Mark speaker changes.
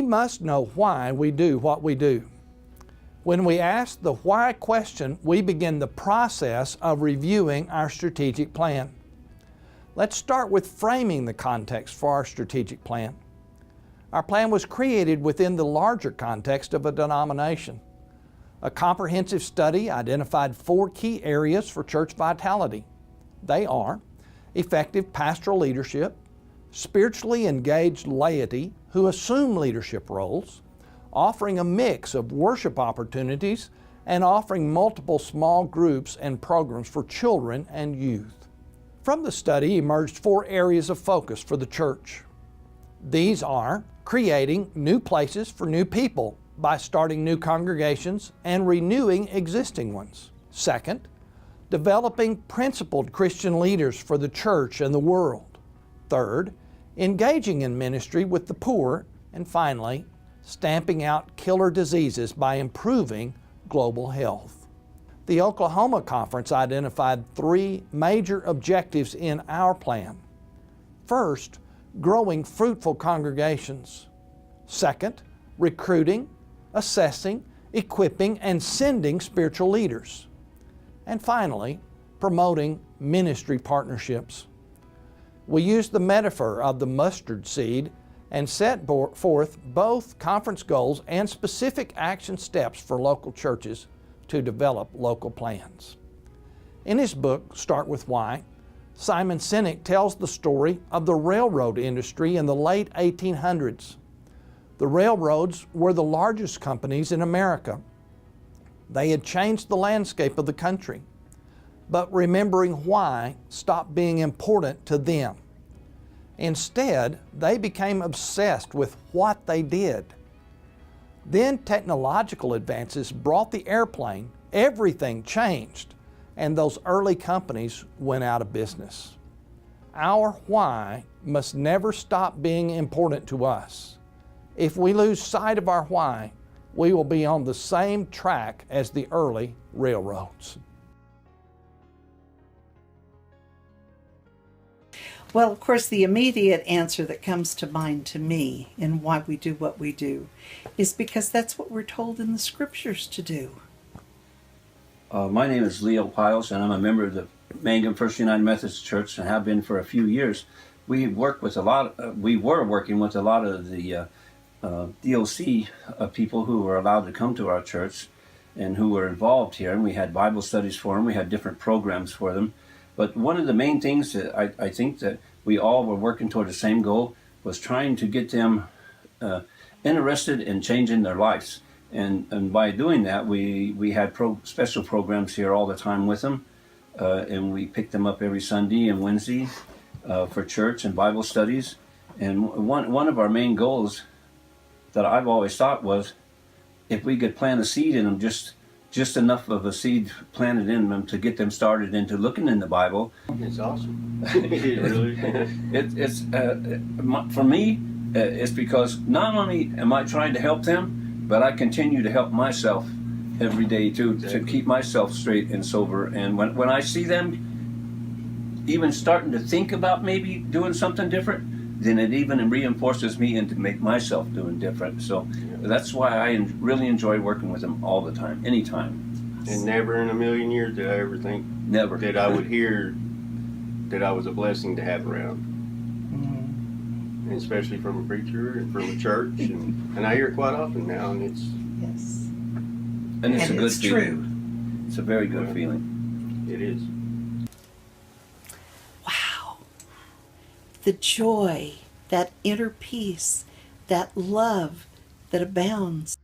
Speaker 1: must know why we do what we do. When we ask the why question, we begin the process of reviewing our strategic plan. Let's start with framing the context for our strategic plan. Our plan was created within the larger context of a denomination. A comprehensive study identified 4 key areas for church vitality. They are effective pastoral leadership, spiritually engaged laity who assume leadership roles, offering a mix of worship opportunities, and offering multiple small groups and programs for children and youth. From the study emerged 4 areas of focus for the church. These are creating new places for new people by starting new congregations and renewing existing ones. Second, developing principled Christian leaders for the church and the world. Third, engaging in ministry with the poor. And finally, stamping out killer diseases by improving global health. The Oklahoma Conference identified 3 major objectives in our plan. First, growing fruitful congregations. Second, recruiting, assessing, equipping, and sending spiritual leaders. And finally, promoting ministry partnerships. We used the metaphor of the mustard seed and set forth both conference goals and specific action steps for local churches to develop local plans. In his book, Start With Why, Simon Sinek tells the story of the railroad industry in the late 1800s. The railroads were the largest companies in America. They had changed the landscape of the country, but remembering why stopped being important to them. Instead, they became obsessed with what they did. Then technological advances brought the airplane, everything changed, and those early companies went out of business. Our why must never stop being important to us. If we lose sight of our why, we will be on the same track as the early railroads.
Speaker 2: Well, of course, the immediate answer that comes to mind to me in why we do what we do is because that's what we're told in the Scriptures to do.
Speaker 3: My name is Leo Piles, and I'm a member of the Mangum First United Methodist Church and have been for a few years. We were working with a lot of the DOC people who were allowed to come to our church and who were involved here, and we had Bible studies for them. We had different programs for them. But one of the main things that I think that we all were working toward the same goal was trying to get them interested in changing their lives. And by doing that, we had special programs here all the time with them. And we picked them up every Sunday and Wednesday for church and Bible studies. And one of our main goals that I've always thought was if we could plant a seed in them, just enough of a seed planted in them to get them started into looking in the Bible.
Speaker 4: It's awesome. It really
Speaker 3: it's for me, it's because not only am I trying to help them, but I continue to help myself every day too, to keep myself straight and sober. And when I see them even starting to think about maybe doing something different, then it even reinforces me into make myself doing different. So that's why I really enjoy working with them all the time, anytime.
Speaker 4: And never in a million years did I ever think that I would hear that I was a blessing to have around. And especially from a preacher and from a church. And I hear it quite often now, and it's...
Speaker 2: Yes.
Speaker 3: And it's a good feeling.
Speaker 2: True.
Speaker 3: It's a very good feeling.
Speaker 4: It is.
Speaker 2: Wow. The joy, that inner peace, that love that abounds.